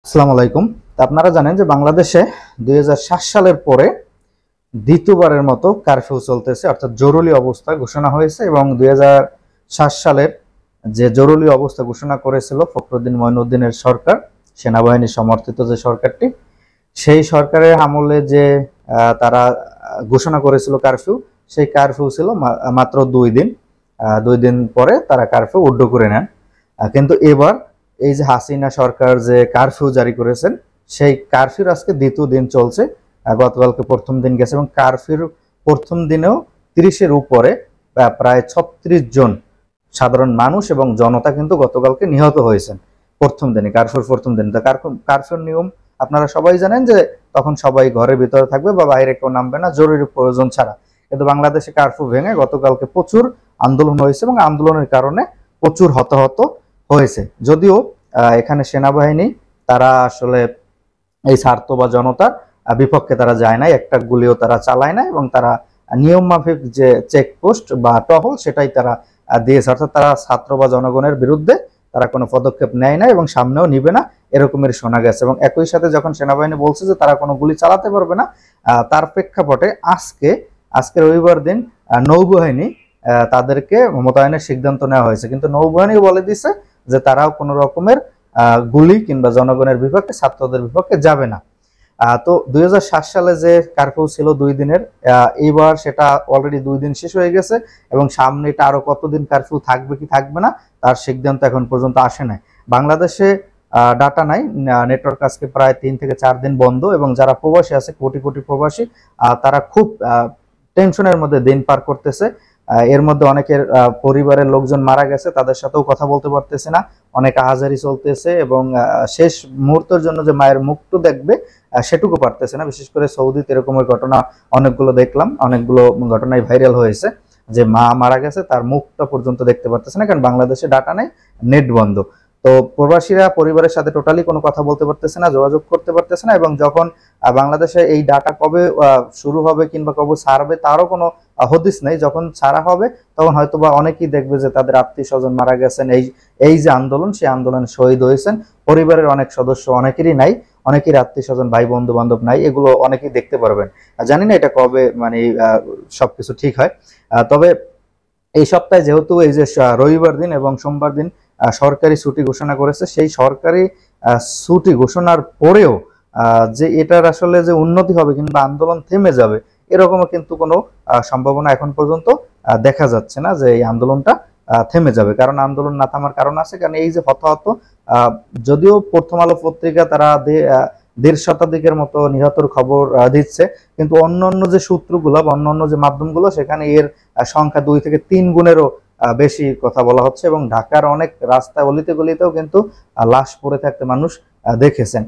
আসসালামু আলাইকুম। আপনারা জানেন যে বাংলাদেশে 2007 সালের পরে দ্বিতীয়বারের মতো কারফিউ চলতেছে, অর্থাৎ জরুরি অবস্থা ঘোষণা হয়েছে। এবং 2007 সালের যে জরুরি অবস্থা ঘোষণা করেছিল ফখরুদ্দিন মঈনুদ্দিনের সরকার, সেনাবাহিনী সমর্থিত যে সরকারটি, সেই সরকারের আমলে যে তারা ঘোষণা করেছিল কারফিউ, সেই কারফিউ ছিল মাত্র 2 দিন। 2 দিন পরে তারা কারফিউ উড্ড করে নেন। কিন্তু এবার এই যে হাসিনা সরকার যে কারফিউ জারি করেছেন, সেই কারফিউর আজকে দ্বিতীয় দিন চলছে। গতকালকে প্রথম দিন গেছে এবং কারফিউর প্রথম দিনেও 30-এর উপরে প্রায় 36 জন সাধারণ মানুষ এবং জনতা কিন্তু গতকালকে নিহত হয়েছেন প্রথম দিনে, কারফিউর প্রথম দিন। তো কারফিউর নিয়ম আপনারা সবাই জানেন যে তখন সবাই ঘরের ভিতরে থাকবে বা বাইরে কেউ নামবে না জরুরি প্রয়োজন ছাড়া। কিন্তু বাংলাদেশে কারফিউ ভেঙে গতকালকে প্রচুর আন্দোলন হয়েছে এবং আন্দোলনের কারণে প্রচুর হতাহত হয়েছে। যদিও এখানে সেনাবাহিনী তারা আসলে এই স্বার্থ বা জনতার বিপক্ষে তারা যায় না, একটা গুলিও তারা চালায় না এবং তারা নিয়ম মাফিক যে চেকপোস্ট বা টহল সেটাই তারা দিয়েছে। অর্থাৎ তারা ছাত্র বা জনগণের বিরুদ্ধে তারা কোনো পদক্ষেপ নেয় না এবং সামনেও নিবে না, এরকমের শোনা গেছে। এবং একই সাথে যখন সেনাবাহিনী বলছে যে তারা কোনো গুলি চালাতে পারবে না, তার প্রেক্ষাপটে আজকে রবিবার দিন নৌবাহিনী তাদেরকে মোতায়েনের সিদ্ধান্ত নেওয়া হয়েছে। কিন্তু নৌবাহিনী বলে দিছে যে তারাও কোনো রকমের গুলি কিংবা জনগণের বিপক্ষে, ছাত্রদের বিপক্ষে যাবে না। তো 2007 সালে যে কারফিউ ছিল 2 দিনের, এইবার সেটা অলরেডি 2 দিন শেষ হয়ে গেছে এবং সামনে এটা আরো কতদিন কারফিউ থাকবে কি থাকবে না তার সিদ্ধান্ত এখন পর্যন্ত আসে নাই। বাংলাদেশে ডাটা নাই, নেটওয়ার্ক আজকে প্রায় 3 থেকে 4 দিন বন্ধ এবং যারা প্রবাসী আছে, কোটি কোটি প্রবাসী, তারা খুব টেনশনের মধ্যে দিন পার করতেছে। এর মধ্যে অনেকের পরিবারের লোকজন মারা গেছে, তাদের সাথেও কথা বলতে পারতেছে না, অনেক আহাজারি চলতেছে এবং শেষ মুহূর্তের জন্য যে মায়ের মুখটু দেখবে সেটুকু পারতেছে না। বিশেষ করে সৌদিতে এরকমের ঘটনা অনেকগুলো দেখলাম, অনেকগুলো ঘটনাই ভাইরাল হয়েছে যে মা মারা গেছে, তার মুখটা পর্যন্ত দেখতে পারতেছে না, কারণ বাংলাদেশে ডাটা নেই, নেট বন্ধ। তো প্রবাসীরা পরিবারের সাথে টোটালি কোনো কথা বলতে পারতেছে না, যোগাযোগ করতে পারতেছে না। এবং যখন বাংলাদেশে এই ডাটা কবে শুরু হবে কিংবা কবে ছাড়বে তারও কোনো হদিস নেই। যখন ছাড়া হবে তখন হয়তো বা অনেকেই দেখবে যে তাদের আত্মীয় স্বজন মারা গেছেন, এই যে আন্দোলন, সেই আন্দোলনে শহীদ হয়েছেন, পরিবারের অনেক সদস্য অনেকেরই নাই, অনেকের আত্মীয় স্বজন ভাই বন্ধু বান্ধব নাই, এগুলো অনেকেই দেখতে পারবেন। জানি না এটা কবে মানে সবকিছু ঠিক হয়। তবে এই সপ্তাহে যেহেতু এই যে রবিবার দিন এবং সোমবার দিন সরকারি ছুটি ঘোষণা করেছে, সেই সরকারি ছুটি ঘোষণার পরেও যে এটার আসলে যে উন্নতি হবে কিংবা আন্দোলন থেমে যাবে এরকমও কিন্তু কোনো সম্ভাবনা এখন পর্যন্ত দেখা যাচ্ছে না যে এই আন্দোলনটা থেমে যাবে। কারণ আন্দোলন না থামার কারণ আছে, কারণ এই যে হতাহত, যদিও প্রথম আলো পত্রিকা তারা 1.5 শতাধিকের মতো নিহতর খবর দিচ্ছে, কিন্তু অন্যান্য যে সূত্রগুলো বা অন্যান্য যে মাধ্যমগুলো সেখানে এর সংখ্যা 2 থেকে 3 গুণেরও বেশি কথা বলা হচ্ছে। এবং ঢাকার অনেক রাস্তা অলিতে গলিতেও কিন্তু লাশ পড়ে থাকতে মানুষ দেখেছেন।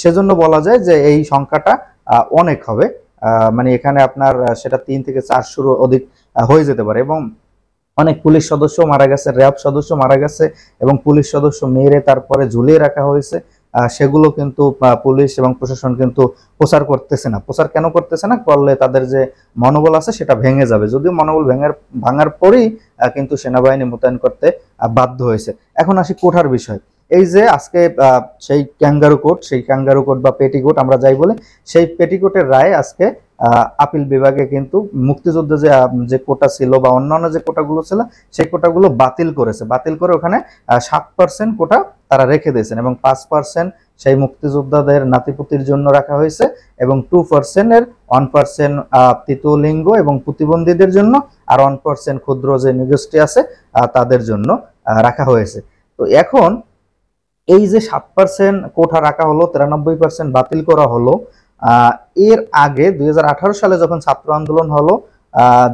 সেজন্য বলা যায় যে এই সংখ্যাটা অনেক হবে, মানে এখানে আপনার সেটা 3 থেকে 400 অধিক হয়ে যেতে পারে। এবং অনেক পুলিশ সদস্য মারা গেছে, র্যাব সদস্য মারা গেছে এবং পুলিশ সদস্য মেরে তারপরে ঝুলিয়ে রাখা হয়েছে। সেগুলো কিন্তু পুলিশ এবং প্রশাসন কিন্তু প্রচার করতেছে না। প্রচার কেন করতেছে না? করলে তাদের যে মনোবল আছে সেটা ভেঙে যাবে। যদিও মনোবল ভাঙার পরেই কিন্তু সেনাবাহিনী মোতায়েন করতে বাধ্য হয়েছে। এখন আসি কোঠার বিষয়। এই যে আজকে সেই ক্যাঙ্গারু কোর্ট বা পেটিকোট আমরা যাই বলে, সেই পেটিকোটের রায় আজকে আপিল বিভাগে কিন্তু মুক্তিযুদ্ধে যে কোটা ছিল বা অন্যান্য যে কোটাগুলো ছিল সেই কোটাগুলো বাতিল করে ওখানে 7% কোটা তারা রেখে দিয়েছেন এবং 5% সেই মুক্তিযোদ্ধাদের নাতিপুতির জন্য রাখা হয়েছে এবং 1% তৃতীয় লিঙ্গ এবং প্রতিবন্ধীদের জন্য, আর 1% ক্ষুদ্র যে নিগোষ্ঠী আছে তাদের জন্য রাখা হয়েছে। তো এখন এই যে 7% কোটা রাখা হলো, 93% বাতিল করা হলো, এর আগে 2018 সালে যখন ছাত্র আন্দোলন হলো,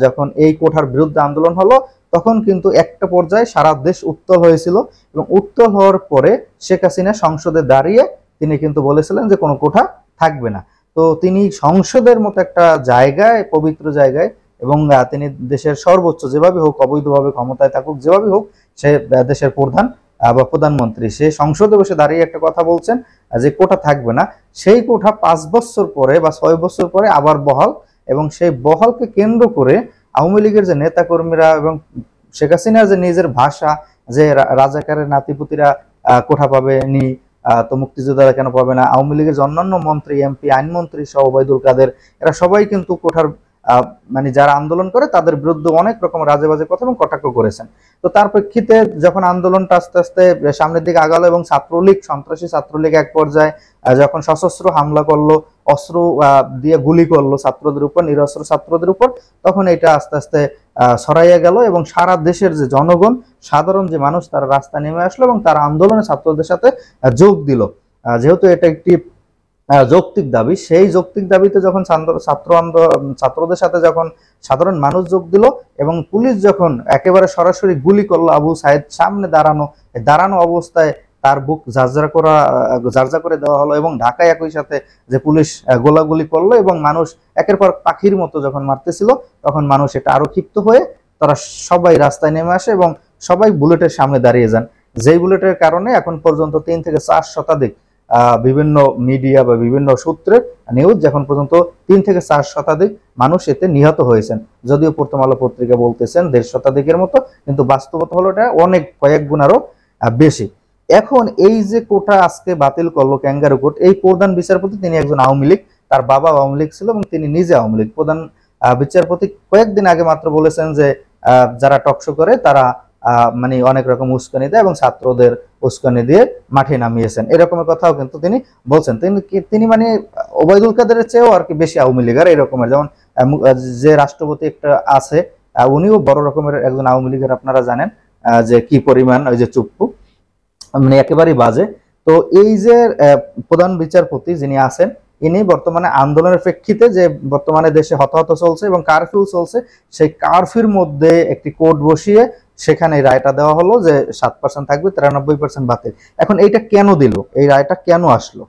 যখন এই কোঠার বিরুদ্ধে আন্দোলন হলো, তখন কিন্তু একটা পর্যায়ে সারা দেশ উত্তাল হয়েছিল এবং উত্তাল হওয়ার পরে শেখ হাসিনা সংসদে দাঁড়িয়ে তিনি কিন্তু বলেছিলেন যে কোনো কোঠা থাকবে না। তো তিনি সংসদের মতো একটা জায়গায়, পবিত্র জায়গায়, এবং তিনি দেশের সর্বোচ্চ যেভাবে হোক, অবৈধভাবে ক্ষমতায় থাকুক যেভাবে হোক, সে দেশের প্রধান বা প্রধানমন্ত্রী, সে সংসদে বসে দাঁড়িয়ে একটা কথা বলছেন যে কোটা থাকবে না। সেই কোটা 5 বছর পরে বা 6 বছর পরে আবার বহাল, এবং সেই বহালকে কেন্দ্র করে আওয়ামী লীগের যে নেতা কর্মীরা এবং শেখ হাসিনার যে নিজের ভাষা যে রাজাকারের নাতিপুতিরা কোঠা পাবে নি, তো মুক্তিযোদ্ধারা কেন পাবে না? আওয়ামী লীগের অন্যান্য মন্ত্রী, এমপি, আইনমন্ত্রী সহ ওবায়দুল কাদের এরা সবাই কিন্তু কোঠার মানে যারা আন্দোলন করে তাদের বিরুদ্ধে অনেক রকম রাজে বাজে কথা এবং কটাক্ষ করেছেন। তো তার প্রেক্ষিতে যখন আন্দোলনটা আস্তে আস্তে সামনের দিকে আগালো এবং ছাত্রলীগ, সন্ত্রাসী ছাত্রলীগ এক পর্যায়ে যখন সশস্ত্র হামলা করলো, অস্ত্র দিয়ে গুলি করলো ছাত্রদের উপর, নিরস্ত্র ছাত্রদের উপর, তখন এটা আস্তে আস্তে ছড়াইয়া গেল এবং সারা দেশের যে জনগণ, সাধারণ যে মানুষ, তারা রাস্তায় নেমে আসলো এবং তারা আন্দোলনে ছাত্রদের সাথে যোগ দিল। যেহেতু এটা একটি যৌক্তিক দাবি, সেই যৌক্তিক দাবিতে যখন ছাত্রদের সাথে যখন সাধারণ মানুষ যোগ দিল এবং পুলিশ যখন একেবারে সরাসরি গুলি করলো আবু সাইদ সামনে দাঁড়ানো অবস্থায় তার বুক ঝারঝা করে দেওয়া হলো এবং ঢাকায় একই সাথে যে পুলিশ গোলাগুলি করলো এবং মানুষ একের পর পাখির মতো যখন মারতেছিল, তখন মানুষ এটা আরো ক্ষিপ্ত হয়ে তারা সবাই রাস্তায় নেমে আসে এবং সবাই বুলেটের সামনে দাঁড়িয়ে যান। যেই বুলেটের কারণে এখন পর্যন্ত 3 থেকে 4 শতাধিক বিভিন্ন মিডিয়া বা বিভিন্ন সূত্রের নিউজ এখন পর্যন্ত 3 থেকে 4 শতাধিক মানুষ এতে নিহত হয়েছেন। যদিও প্রথম আলো পত্রিকা বলতেছেন 1.5 শতাধিকের মতো, কিন্তু বাস্তবতা হলো এটা অনেক কয়েক গুণ আরো বেশি। এখন এই যে কোটা আজকে বাতিল করলো ক্যাঙ্গারু কোর্ট, এই প্রধান বিচারপতি তিনি একজন আওয়ামী লীগ, তার বাবা আওয়ামী লীগ ছিল এবং তিনি নিজে আওয়ামী লীগ। প্রধান বিচারপতি কয়েকদিন আগে মাত্র বলেছেন যে যারা টকশো করে তারা মানে অনেক রকম উস্কানি দেয় এবং ছাত্রদের উস্কানি দিয়ে মাঠে নামিয়েছেন, এরকমের কথাও কিন্তু তিনি বলছেন। তিনি মানে ওবায়দুল কাদেরের চেয়েও আর কি বেশি আওয়ামী লীগের এরকমের, যেমন যে রাষ্ট্রপতি একটা আছে উনিও বড় রকমের একজন আওয়ামী লীগের, আপনারা জানেন যে কি পরিমাণ ওই যে চুপ্পু, মানে একেবারেই বাজে। তো এই যে প্রধান বিচারপতি যিনি আছেন, ইনি বর্তমানে আন্দোলনের প্রেক্ষিতে যে বর্তমানে দেশে হতাহত চলছে এবং কারফিউ চলছে, সেই কারফিউর মধ্যে একটি কোড বসিয়ে সেখানে রায়টা দেওয়া হলো যে 7% থাকবে, 93% বাতিল। এখন এইটা কেন দিল, এই রায়টা কেন আসলো?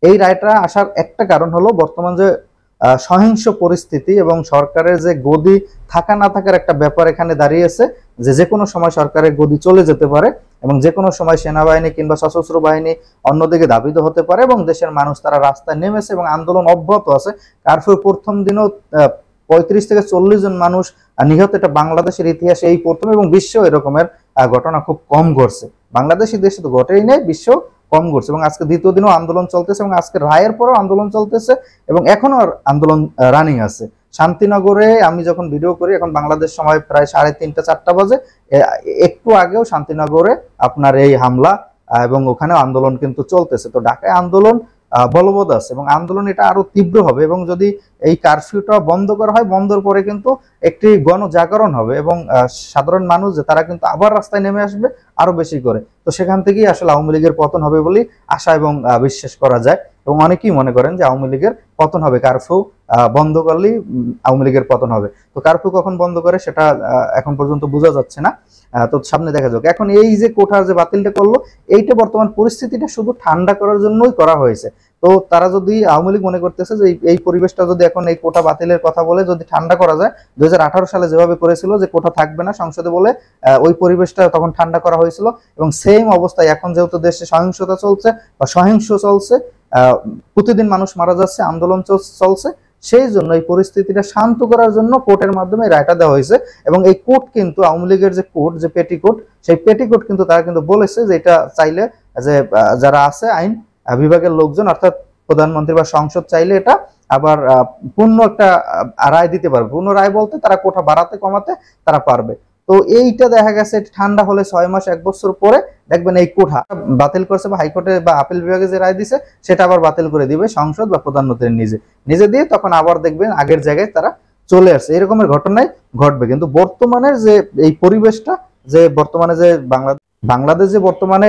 এই রায়টা আসার একটা কারণ হলো বর্তমান যে সহিংস পরিস্থিতি এবং সরকারের যে গদি থাকা না থাকার একটা ব্যাপার এখানে দাঁড়িয়েছে, যে কোনো সময় সরকারের গদি চলে যেতে পারে এবং যে কোনো সময় সেনাবাহিনী কিংবা সশস্ত্র বাহিনী অন্যদিকে ধাবিত হতে পারে এবং দেশের মানুষ তারা রাস্তায় নেমেছে এবং আন্দোলন অব্যাহত আছে। কারফিউ প্রথম দিনও 35 থেকে 40 জন মানুষ নিহত, এটা বাংলাদেশের ইতিহাসে এই প্রথম এবং বিশ্ব এরকমের ঘটনা খুব কম ঘটছে। বাংলাদেশের দেশে তো ঘটেই নেই, বিশ্ব কম ঘটছে। এবং আজকে দ্বিতীয় দিনও আন্দোলন চলতেছে এবং আজকে রায়ের পরেও আন্দোলন চলতেছে এবং এখনো আন্দোলন রানিং আছে। শান্তিনগরে আমি যখন ভিডিও করি, এখন বাংলাদেশ সময় প্রায় 3:30-4টা বাজে, একটু আগেও শান্তিনগরে আপনার এই হামলা এবং ওখানে আন্দোলন কিন্তু চলতেছে। তো ঢাকায় আন্দোলন বলবৎ আছে এবং আন্দোলন এটা আরো তীব্র হবে এবং যদি এই কারফিউটা বন্ধ করা হয়, বন্ধর পরে কিন্তু একটি গণজাগরণ হবে এবং সাধারণ মানুষ যে তারা কিন্তু আবার রাস্তায় নেমে আসবে আরো বেশি করে। তো সেখান থেকেই আসলে আওয়ামী লীগের পতন হবে বলে আশা এবং বিশ্বাস করা যায় এবং অনেকেই মনে করেন যে আওয়ামী লীগের পতন হবে, কারফিউ বন্ধ করলেই আওয়ামী লীগের পতন হবে। তো কারফিউ কখন বন্ধ করে সেটা এখন পর্যন্ত বোঝা যাচ্ছে না, তো সামনে দেখা যাক। এখন এই যে কোঠার যে বাতিলটা করলো, এইটা বর্তমান পরিস্থিতিটা শুধু ঠান্ডা করার জন্যই করা হয়েছে। তো তারা যদি আওয়ামী লীগ মনে করতেছে যে এই পরিবেশটা যদি এখন এই কোটা বাতিলের কথা বলে যদি ঠান্ডা করা যায়, 2018 সালে যেভাবে করেছিল যে কোটা থাকবে না সংসদে বলে, ওই পরিবেশটা তখন ঠান্ডা করা হয়েছিল এবং সেম অবস্থায় এখন যেহেতু দেশে সহিংসতা চলছে বা সহিংস চলছে, প্রতিদিন মানুষ মারা যাচ্ছে, আন্দোলন চলছে, সেই জন্য এই পরিস্থিতিটা শান্ত করার জন্য কোর্টের মাধ্যমে রায়টা দেওয়া হয়েছে। এবং এই কোর্ট কিন্তু আওয়ামী লীগের যে কোর্ট, যে পেটিকোট, সেই পেটিকোট কিন্তু তারা কিন্তু বলেছে যে এটা চাইলে যে যারা আছে আইন বিভাগের লোকজন অর্থাৎ প্রধানমন্ত্রী বা সংসদ চাইলে এটা আবার পূর্ণ একটা রায় দিতে পারবে। পূর্ণ রায় বলতে তারা কোটা বাড়াতে কমাতে তারা পারবে। তো এইটা দেখা গেছে ঠান্ডা হলে 6 মাস 1 বছর পরে দেখবেন এই কোঠা বাতিল করছে বা হাইকোর্টে বা আপিল বিভাগে যে রায় দিছে সেটা আবার বাতিল করে দিবে সংসদ বা প্রধানমন্ত্রী নিজে দিয়ে, তখন আবার দেখবেন আগের জায়গায় তারা চলে আসছে। এরকমের ঘটনাই ঘটবে। কিন্তু বর্তমানের যে এই পরিবেশটা, যে বর্তমানে যে বাংলাদেশ যে বর্তমানে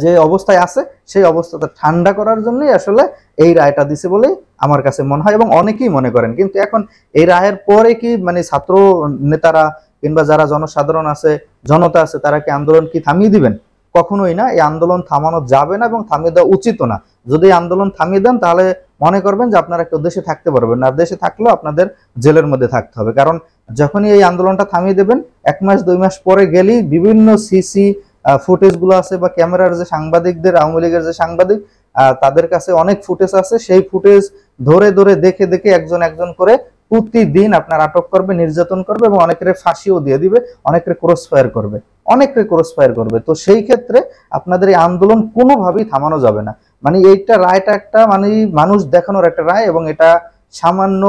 যে অবস্থায় আছে, সেই অবস্থাটা ঠান্ডা করার জন্যই আসলে এই রায়টা দিছে বলে আমার কাছে মনে হয় এবং অনেকেই মনে করেন। কিন্তু এখন এই রায়ের পরে কি মানে ছাত্র নেতারা কিংবা যারা জনসাধারণ আছে, জনতা আছে, তারা কি আন্দোলন কি থামিয়ে দিবেন? কখনোই না। এই আন্দোলন থামানো যাবে না এবং থামিয়ে দেওয়া উচিত না। যদি আন্দোলন থামিয়ে দেন তাহলে মনে করবেন যে আপনারা কেউ দেশে থাকতে পারবেন না, দেশে থাকলেও আপনাদের জেলের মধ্যে থাকতে হবে। কারণ যখনই এই আন্দোলনটা থামিয়ে দেবেন, 1 মাস 2 মাস পরে গেলেই বিভিন্ন সিসি ফুটেজ গুলো আছে বা ক্যামেরার যে সাংবাদিকদের, আওয়ামী লীগের যে সাংবাদিক তাদের কাছে অনেক ফুটেজ আছে, সেই ফুটেজ ধরে ধরে দেখে একজন করে প্রতিদিন আপনার আটক করবে, নির্যাতন করবে এবং অনেকের ফাঁসিও দিয়ে দিবে, অনেকের ক্রস ফায়ার করবে। তো সেই ক্ষেত্রে আপনাদের এই আন্দোলন কোনোভাবেই থামানো যাবে না। মানে এইটা রায়টা একটা মানে মানুষ দেখানোর একটা রায়, এবং এটা সামান্য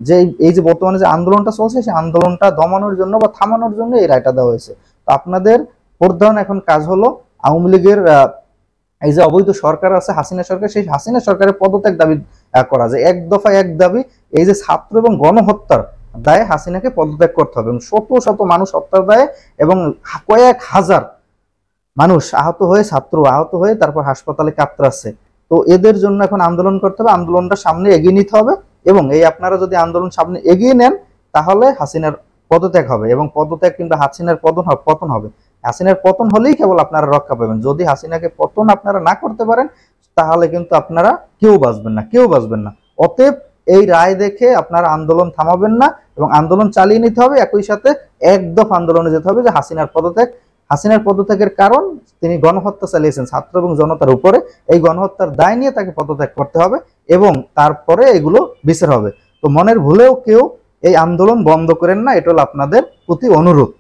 যে এই যে বর্তমানে যে আন্দোলনটা চলছে সেই আন্দোলনটা দমানোর জন্য বা থামানোর জন্য এই রায়টা দেওয়া হয়েছে। তো আপনাদের প্রধান এখন কাজ হলো আওয়ামী লীগের এই যে অবৈধ সরকার আছে হাসিনা সরকার, সেই হাসিনা সরকারের পদত্যাগ দাবি করা যায়। এক দফা এক দাবি, এই যে ছাত্র এবং গণহত্যার দায়ে হাসিনাকে পদত্যাগ করতে হবে, এবং শত শত মানুষ হত্যার দায়ে এবং কয়েক হাজার মানুষ আহত হয়ে, ছাত্র আহত হয়ে তারপর হাসপাতালে কাতরাচ্ছে। তো এদের জন্য এখন আন্দোলন করতে হবে, আন্দোলনটা সামনে এগিয়ে নিতে হবে, এবং এই আপনারা যদি আন্দোলন সামনে এগিয়ে নেন তাহলে হাসিনার পদত্যাগ হবে, এবং পদত্যাগ কিংবা হাসিনার পতন হবে। হাসিনার পতন হলেই কেবল আপনারা রক্ষা পাবেন। যদি হাসিনাকে পতন আপনারা না করতে পারেন তাহলে কিন্তু আপনারা কেউ বাঁচবেন না। অতএব এই রায় দেখে আপনারা আন্দোলন থামাবেন না এবং আন্দোলন চালিয়ে নিতে হবে। একই সাথে এক দফা আন্দোলনে যেতে হবে যে হাসিনার পদত্যাগের কারণ তিনি গণহত্যা চালিয়েছেন ছাত্র এবং জনতার উপরে, এই গণহত্যার দায় নিয়ে তাকে পদত্যাগ করতে হবে এবং তারপরে এগুলো বিচার হবে। তো মনের ভুলেও কেউ এই আন্দোলন বন্ধ করেন না, এটা হলো আপনাদের প্রতি অনুরোধ।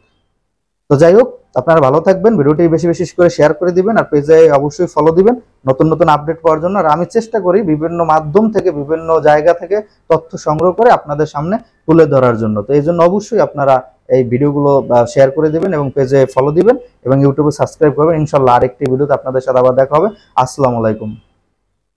তো যাই হোক, আপনারা ভালো থাকবেন, ভিডিওটি বেশি বেশি করে শেয়ার করে দিবেন, আর পেজে অবশ্যই ফলো দিবেন নতুন নতুন আপডেট পাওয়ার জন্য। আর আমি চেষ্টা করি বিভিন্ন মাধ্যম থেকে, বিভিন্ন জায়গা থেকে তথ্য সংগ্রহ করে আপনাদের সামনে তুলে ধরার জন্য। তো এই জন্য অবশ্যই আপনারা এই ভিডিওগুলো শেয়ার করে দিবেন এবং পেজে ফলো দিবেন এবং ইউটিউবে সাবস্ক্রাইব করবেন। ইনশাল্লাহ আরেকটি ভিডিওতে আপনাদের সাথে আবার দেখা হবে। আসসালামু আলাইকুম।